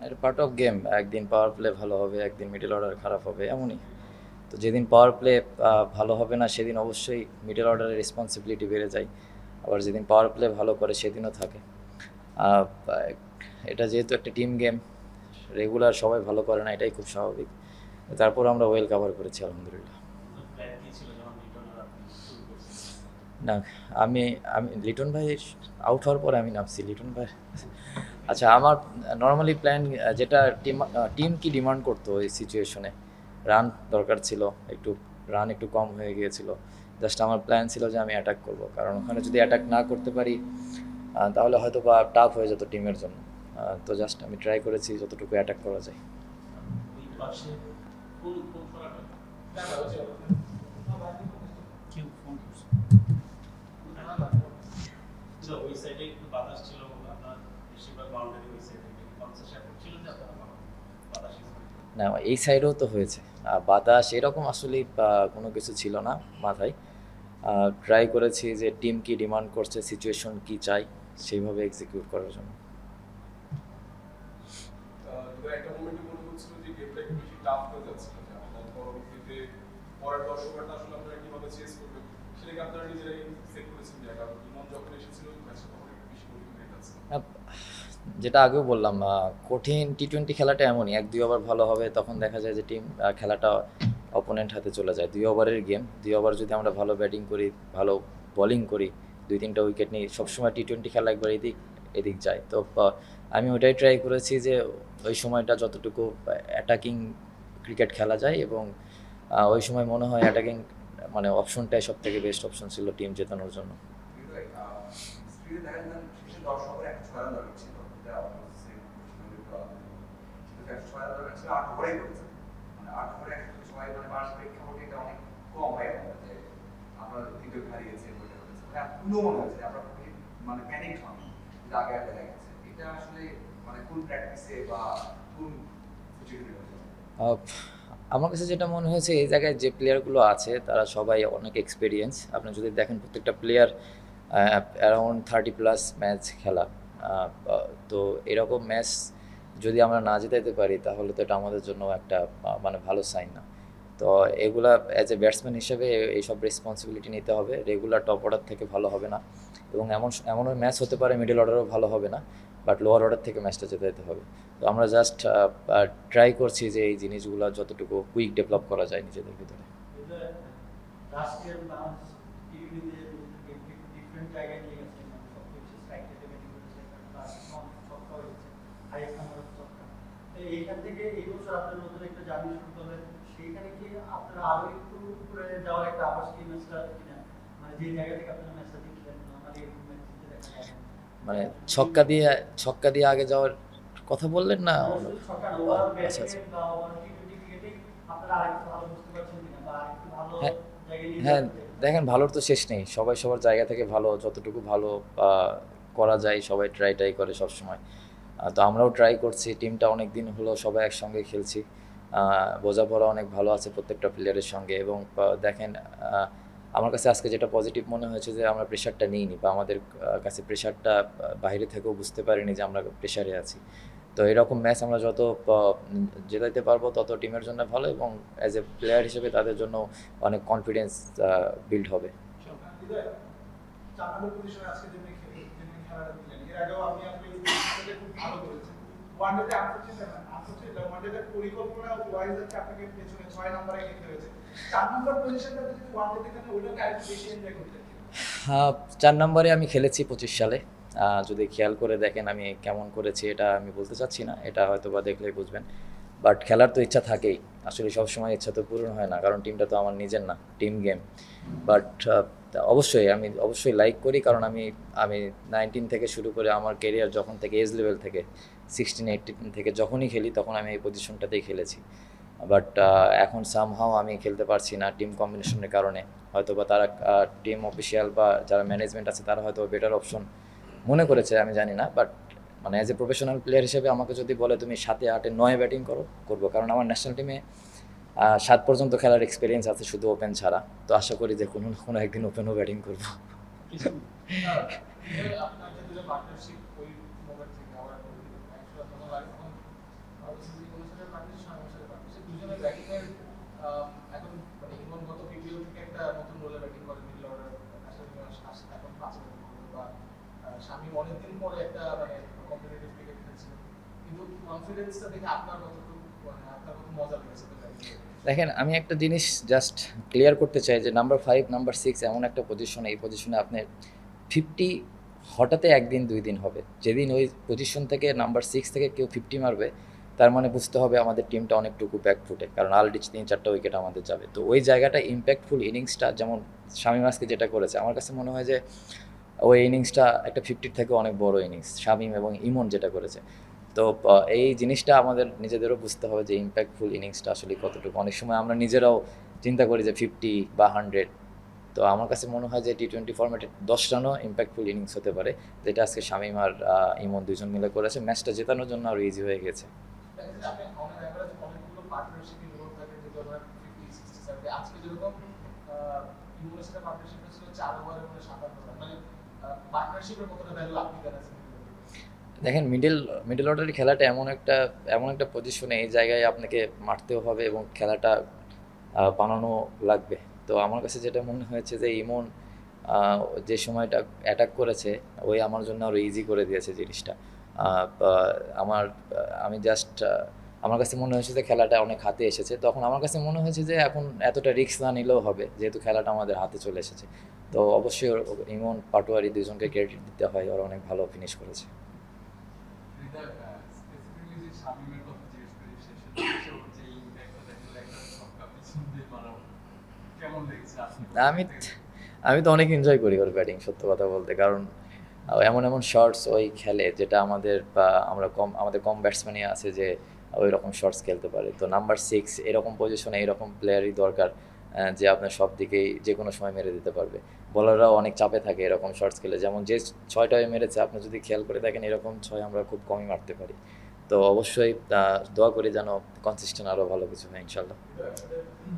এটা part of game. একদিন power play ভালো হবে, একদিন মিডল অর্ডার খারাপ হবে, এমনই। তো যেদিন পাওয়ার প্লে ভালো হবে না সেদিন অবশ্যই মিডল অর্ডারের রেসপন্সিবিলিটি বেড়ে যায়। আবার যেদিন পাওয়ার প্লে ভালো করে সেদিনও থাকে। আহ, এটা যেহেতু একটা টিম গেম, রেগুলার সবাই ভালো করে না, এটাই খুব স্বাভাবিক। তারপর আমরা ওয়েল কাভার করেছি আলহামদুলিল্লাহ। না, আমি আমি লিটন ভাই আউট হওয়ার পরে আমি নামছি লিটন ভাই। আচ্ছা, আমার নর্মালি প্ল্যান, যেটা টিম টিম কি ডিমান্ড করতো ওই সিচুয়েশনে, রান দরকার ছিল, একটু রান একটু কম হয়ে গিয়েছিল। জাস্ট আমার প্ল্যান ছিল যে আমি অ্যাটাক করব, কারণ ওখানে যদি অ্যাটাক না করতে পারি তাহলে হয়তো বা টাফ হয়ে যেত টিমের জন্য। তো জাস্ট আমি ট্রাই করেছি যতটুকু অ্যাটাক করা যায়। না, এই সাইডেও তো হয়েছে বাতাস এরকম আসলে কোনো কিছু ছিল না মাথায়। ট্রাই করেছি যে টিম কি ডিমান্ড করছে, সিচুয়েশন কি চাই, সেইভাবে এক্সিকিউট করার জন্য। একটা মোমেন্টে মনে হচ্ছিল যে গেমটা একটু বেশি টাফ হয়ে যাচ্ছিল, যে আপনার পরবর্তীতে পরের 10 ওভারটা আসলে আপনারা কিভাবে চেস করবেন সেটাকে আপনারা নিজেরাই সেট করেছেন, যে কারণ ইমন যখন এসেছিল ম্যাচটা তখন একটু বেশি কঠিন হয়ে যাচ্ছিল। আহ, যেটা আগেও বললাম, কঠিন টি-টোয়েন্টি খেলাটা এমনই, 1-2 ওভার ভালো হবে তখন দেখা যায় যে টিম খেলাটা অপোনেন্ট হাতে চলে যায়। 2 ওভারের গেম, 2 ওভার যদি আমরা ভালো ব্যাটিং করি, ভালো বোলিং করি, 2-3টা উইকেট নিই, সবসময় টি-টোয়েন্টি খেলা একবার এদিক এদিক যায়। তো আমি ওইটাই ট্রাই করেছি যে ওই সময়টা যতটুকু অ্যাটাকিং ক্রিকেট খেলা যায়, এবং ওই সময় মনে হয় অ্যাটাকিং মানে অপশনটাই সব থেকে বেস্ট অপশন ছিল টিম জেতানোর জন্য। স্ক্রিনে দেখেন না, শেষে 10 ওভারে একটা 6 রান দরকার ছিল, এটা সেম কিন্তু একটা 6 রান দরকার ছিল, 8 ওভারেই করেছে। মানে 8 ওভারে একটা 6 রানে পাঁচ প্রেক্ষাপটে এটা অনেক কম হয় আমাদের, যে আমরা দ্বিতীয় হারিয়েছি ওইটা করেছে, মানে এখনো মনে হচ্ছে যে আমরা খুবই মানে প্যানিক হন যে আগে আগে গেছে। এটা আসলে মানে কোন প্র্যাকটিসে বা কোন সিচুয়েশনে হচ্ছে? আহ, আমার কাছে যেটা মনে হয়েছে, এই জায়গায় যে প্লেয়ারগুলো আছে তারা সবাই অনেক এক্সপিরিয়েন্স। আপনি যদি দেখেন প্রত্যেকটা প্লেয়ার অ্যারাউন্ড 30+ ম্যাচ খেলা। তো এরকম ম্যাচ যদি আমরা না জেতাইতে পারি তাহলে তো এটা আমাদের জন্য একটা মানে ভালো সাইন না। তো এগুলা অ্যাজ এ ব্যাটসম্যান হিসেবে এইসব রেসপন্সিবিলিটি নিতে হবে। রেগুলার টপ অর্ডার থেকে ভালো হবে না, এবং এমনও ম্যাচ হতে পারে মিডল অর্ডারও ভালো হবে না, বাট লোয়ার অর্ডার থেকে ম্যাচটা জেতাইতে হবে। তো আমরা জাস্ট ট্রাই করছি যে এই জিনিসগুলো যতটুকু কুইক ডেভেলপ করা যায় নিজেদের ভিতরে। এইখান থেকে এই বছর আপনার নতুন একটা জার্নি শুরু করবেন, সেইখানে কি আপনারা আরো একটু উপরে যাওয়ার একটা আভাস কি ম্যাচটা কিনা, মানে যে জায়গা থেকে আপনারা ম্যাচটা দেখলেন নর্মালি এরকম ম্যাচ জিতে দেখা যায় না। মানে ছক্কা দিয়ে ছক্কা দিয়ে আগে যাওয়ার কথা বললেন না না, অন্য? শুধু ছক্কা না, ওভারঅল আচ্ছা, ব্যাটিং আচ্ছা। এ বা ওভারঅল টি-টোয়েন্টি ক্রিকেটে আপনারা আরেকটু ভালো বুঝতে পারছেন কিনা বা আরেকটু ভালো হ্যাঁ, জায়গায় নিয়ে হ্যাঁ, যাওয়ার চেষ্টা দেখেন করছেন। ভালোর তো শেষ নেই। সবাই সবার জায়গা থেকে ভালো, যতটুকু ভালো করা যায় সবাই ট্রাই করে সবসময়। তো আমরাও ট্রাই করছি। টিমটা অনেক দিন হলো সবাই একসঙ্গে খেলছি। বোঝাপড়া অনেক ভালো আছে প্রত্যেকটা প্লেয়ারের সঙ্গে, এবং দেখেন, আমার কাছে আজকে যেটা পজিটিভ মনে হয়েছে যে আমরা প্রেশারটা নিইনি, বা আমাদের কাছে প্রেশারটা বাইরে থেকেও বুঝতে পারিনি যে আমরা প্রেশারে আছি। তো এরকম ম্যাচ আমরা যত জেতাইতে পারবো তত টিমের জন্য ভালো, এবং অ্যাজ এ প্লেয়ার হিসেবে তাদের জন্য অনেক কনফিডেন্স বিল্ড হবে। হৃদয়, 4 নম্বর পজিশনে আজকে যেমনি খেলাটা দিলেন, এর আগেও আপনি আসলে এই পজিশনটাতে খুব ভালো করেছেন। ওয়ানডেতে আনফরচুনেটলি ওয়ানডেতে পরিকল্পনা ওয়াইজ হচ্ছে আপনাকে পেছনে 6 নম্বরে খেলতে হয়েছে। 4 নম্বর পজিশনটাতে যদি ওয়ানডেতে খেলেন ওইটাকে আরেকটু বেশি এনজয় করতেন। 4 নম্বরে আমি খেলেছি 25 সালে। যদি খেয়াল করে দেখেন আমি কেমন করেছি এটা আমি বলতে চাচ্ছি না, এটা হয়তো বা দেখলেই বুঝবেন। বাট খেলার তো ইচ্ছা থাকেই, আসলে সবসময় ইচ্ছা তো পূরণ হয় না, কারণ টিমটা তো আমার নিজের না, টিম গেম। বাট অবশ্যই আমি অবশ্যই লাইক করি, কারণ আমি আমি 19 থেকে শুরু করে আমার কেরিয়ার যখন থেকে এজ লেভেল থেকে 16-18 থেকে যখনই খেলি তখন আমি এই পজিশনটাতেই খেলেছি। বাট এখন সামহাও আমি খেলতে পারছি না টিম কম্বিনেশনের কারণে। হয়তো বা তারা টিম অফিসিয়াল বা যারা ম্যানেজমেন্ট আছে তারা হয়তো বেটার অপশন মনে করেছে, আমি জানি না। বাট মানে অ্যাজ এ প্রফেশনাল প্লেয়ার হিসেবে আমাকে যদি বলে তুমি 7-8-9 ব্যাটিং করবো, কারণ আমার ন্যাশনাল টিমে 7 পর্যন্ত খেলার এক্সপিরিয়েন্স আছে শুধু ওপেন ছাড়া। তো আশা করি যে কোনো না কোনো একদিন ওপেনও ব্যাটিং করবো। আপনার যে দুটো পার্টনারশিপ ওই মোমেন্ট থেকে আবার একসাথে তখন লাগে, তখন কনফিডেন্সটা দেখে আপনার কতটুকু মানে আপনার কত মজা লেগেছে তো দেখেন আমি একটা জিনিস জাস্ট ক্লিয়ার করতে চাই যে নাম্বার 5 নাম্বার 6 এমন একটা পজিশন, এই পজিশনে আপনার 50 হঠাৎ একদিন 2 দিন হবে। যেদিন ওই পজিশন থেকে নাম্বার 6 থেকে কেউ 50 মারবে, তার মানে বুঝতে হবে আমাদের টিমটা অনেকটুকু ব্যাক ফুটে, কারণ অলরেডি 3-4টা উইকেট আমাদের যাবে। তো ওই জায়গাটা ইম্প্যাক্টফুল ইনিংসটা যেমন শামীম আজকে যেটা করেছে, আমার কাছে মনে হয় যে ওই ইনিংসটা একটা 50 থেকে অনেক বড় ইনিংস শামীম এবং ইমন যেটা করেছে। তো এই জিনিসটা আমাদের নিজেদেরও বুঝতে হবে যে ইম্প্যাক্টফুল ইনিংসটা আসলে কতটুকু। অনেক সময় আমরা নিজেরাও চিন্তা করি যে 50 বা 100, তো আমার কাছে মনে হয় যে T20 ফরম্যাটে 10 রানও ইম্প্যাক্টফুল ইনিংস হতে পারে, যেটা আজকে শামীম আর ইমন দুজন মিলে করেছে। ম্যাচটা জেতানোর জন্য আরও ইজি হয়ে গেছে। আপনি অন এভারেজ অনেকগুলো পার্টনারশিপ ইনভলভ থাকে যেটা আমরা 50 60 70 আজকে যেরকম ইউনিভার্সিটি সাথে পার্টনারশিপ ছিল 4 ওভারের মধ্যে 57 রান মানে পার্টনারশিপের কতটা ভ্যালু আপনি দেন দেখেন মিডল অর্ডারের খেলাটা এমন একটা পজিশনে, এই জায়গায় আপনাকে মারতেও হবে এবং খেলাটা বানানো লাগবে। তো আমার কাছে যেটা মনে হয়েছে যে ইমন যে সময়টা অ্যাটাক করেছে, ওই আমার জন্য আরও ইজি করে দিয়েছে জিনিসটা। আমি জাস্ট আমার কাছে মনে হয়েছে যে খেলাটা অনেক হাতে এসেছে, তখন আমার কাছে মনে হয়েছে যে এখন এতটা রিস্ক না নিলেও হবে, যেহেতু খেলাটা আমাদের হাতে চলে এসেছে। তো অবশ্যই ইমন পাটোয়ারি দুজনকে ক্রেডিট দিতে হয়, ওরা অনেক ভালো ফিনিশ করেছে। স্পেসিফিকলি যে শামীমের কথা জিজ্ঞেস করি, শেষের দিকে ওর যে ইম্প্যাক্টটা দেখা গেল একটা ছক্কা পিছন দিয়ে মারা, কেমন লেগেছে আপনি? আমি তো অনেক এনজয় করি ওর ব্যাটিং, সত্য কথা বলতে, কারণ এমন শটস ওই খেলে যেটা আমাদের কম ব্যাটসম্যানই আছে যে ওই রকম শটস খেলতে পারে। তো নাম্বার 6 এরকম পজিশনে এরকম প্লেয়ারই দরকার, যে আপনার সব দিকেই যে কোনো সময় মেরে দিতে পারবে। বোলাররাও অনেক চাপে থাকে এরকম শটস খেলে, যেমন যে 6টায় মেরেছে, আপনি যদি খেয়াল করে দেখেন এরকম 6 আমরা খুব কমই মারতে পারি। তো অবশ্যই দোয়া করি যেন কনসিস্টেন্ট আরও ভালো কিছু হয় ইনশাল্লাহ।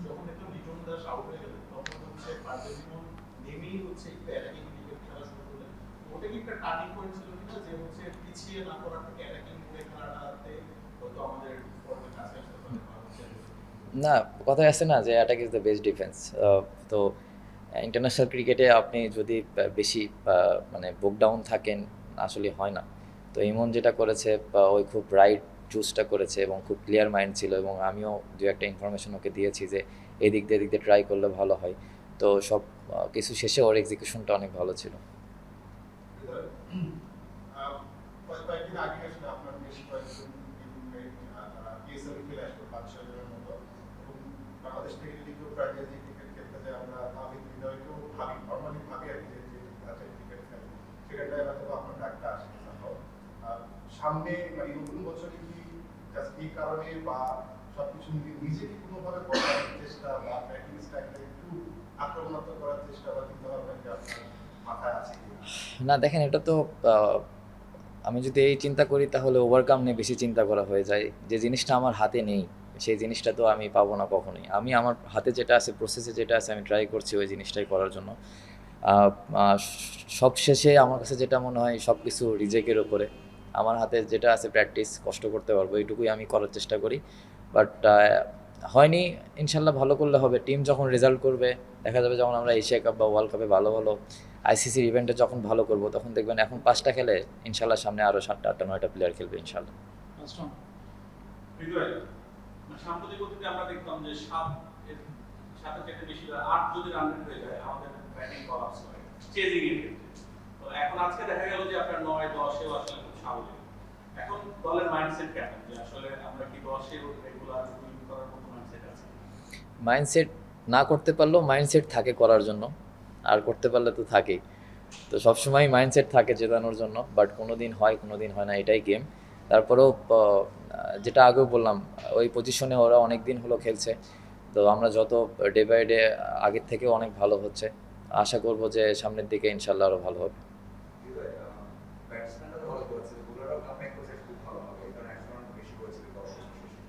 যখন দেখলাম লিটন দাস আউট হয়ে গেলেন তখন হচ্ছে পারভেজ ইমন নেমেই হচ্ছে একটু অ্যাটাকিং ক্রিকেট খেলা শুরু করলেন। ওটা কি একটা টার্নিং পয়েন্ট ছিল কিনা যে হচ্ছে পিছিয়ে না করার থেকে অ্যাটাকিং করে খেলাটাতে হয়তো আমাদের পরের ম্যাচে আসতে পারে বা হচ্ছে না, কথায় আছে না যে attack is the best defence. তো ইন্টারন্যাশনাল ক্রিকেটে আপনি যদি বেশি মানে বুক ডাউন থাকেন, আসলে হয় না। তো ইমন যেটা করেছে, ওই খুব রাইট চুজটা করেছে এবং খুব ক্লিয়ার মাইন্ড ছিল, এবং আমিও দু একটা ইনফরমেশন ওকে দিয়েছি যে এদিক দিয়ে ট্রাই করলে ভালো হয়। তো সব কিছু শেষে ওর এক্সিকিউশনটা অনেক ভালো ছিল। কয়েকদিন আগে আসলে আপনার বেশ কয়েকজন টিমমেট তারা পিএসএল খেলে আসলো 5-6 জনের মতো, এবং বাংলাদেশ থেকে যদি কেউ ফ্র্যাঞ্চাইজি ক্রিকেট খেলতে যায় আমরা তাহলে হৃদয়কেও নর্মালি ভাবি আর কি যে ফ্র্যাঞ্চাইজি ক্রিকেট খেলে সেখানটায় হয়তো আপনার ডাকটা আসে সম্ভব। সামনে মানে নতুন বছরে কি জাস্ট এই কারণে বা সবকিছু নিজেকে কোনোভাবে করার চেষ্টা বা ব্যাটিং স্টাইলটা একটু আক্রমণাত্মক করার চেষ্টা বা চিন্তা ভাবনা কি আপনার মাথায় আছে কি? না দেখেন, এটা তো আমি যদি এই চিন্তা করি তাহলে ওভারকাম নিয়ে বেশি চিন্তা করা হয়ে যায়। যে জিনিসটা আমার হাতে নেই, সেই জিনিসটা তো আমি পাবো না কখনোই। আমি আমার হাতে যেটা আছে, প্রসেসে যেটা আছে, আমি ট্রাই করছি ওই জিনিসটাই করার জন্য। সব শেষে আমার কাছে যেটা মনে হয় সব কিছু রিজেকের ওপরে। আমার হাতে যেটা আছে প্র্যাকটিস, কষ্ট করতে পারবো, এইটুকুই আমি করার চেষ্টা করি। বাট হয়নি, ইনশাল্লাহ ভালো করলে হবে। টিম যখন রেজাল্ট করবে, দেখা যাবে যখন আমরা এশিয়া কাপ বা ওয়ার্ল্ড কাপে ভালো আইসিসির ইভেন্টে যখন ভালো করবো, তখন দেখবেন এখন 5টা খেলে, ইনশাল্লাহ সামনে আরও 7টা 8টা 9টা প্লেয়ার খেলবে ইনশাল্লাহ। হৃদয়, সাম্প্রতিক অতীতে আমরা দেখতাম যে 7 থেকে বেশি 8 যদি রান রেট হয়ে যায় আমাদের ব্যাটিং কলাপস হয় চেজিং এর ক্ষেত্রে। তো এখন আজকে দেখা গেল যে আপনার 9 10 এও আসলে খুব স্বাভাবিক। এখন দলের মাইন্ডসেট কেমন যে আসলে আমরা কি 10 এ রেগুলার উইন করার মতো মাইন্ডসেট আছে? মাইন্ডসেট না করতে পারলেও মাইন্ডসেট থাকে করার জন্য, আর করতে পারলে তো থাকেই। তো সবসময় মাইন্ডসেট থাকে জেতানোর জন্য, বাট কোনো দিন হয় না, এটাই গেম। তারপরেও যেটা আগেও বললাম, ওই পজিশনে ওরা অনেক দিন হলো খেলছে। তো আমরা যত ডে বাই ডে আগের থেকেও অনেক ভালো হচ্ছে, আশা করব যে সামনের দিকে ইনশাল্লাহ আরও ভালো হবে। ব্যাটসম্যানরা ভালো করেছে, বোলাররাও কামব্যাক করেছে খুব ভালোভাবে, কারণ 100 রান বেশি করেছিল দর্শক শেষে।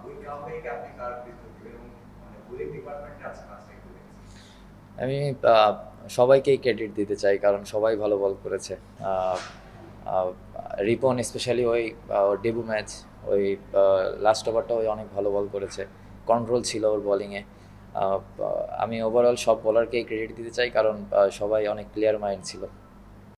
ওই কামব্যাকে আপনি কার কৃতিত্ব দিবেন এবং মানে বোলিং ডিপার্টমেন্টে আছে কাজটা একটু দেখেছি। আমি সবাইকেই ক্রেডিট দিতে চাই, কারণ সবাই ভালো বল করেছে। রিপন স্পেশালি ওই ডেবু ম্যাচ, ওই লাস্ট ওভারটা ওই অনেক ভালো বল করেছে, কন্ট্রোল ছিল ওর বলিংয়ে। আমি ওভারঅল সব বলারকেই ক্রেডিট দিতে চাই, কারণ সবাই অনেক ক্লিয়ার মাইন্ড ছিল।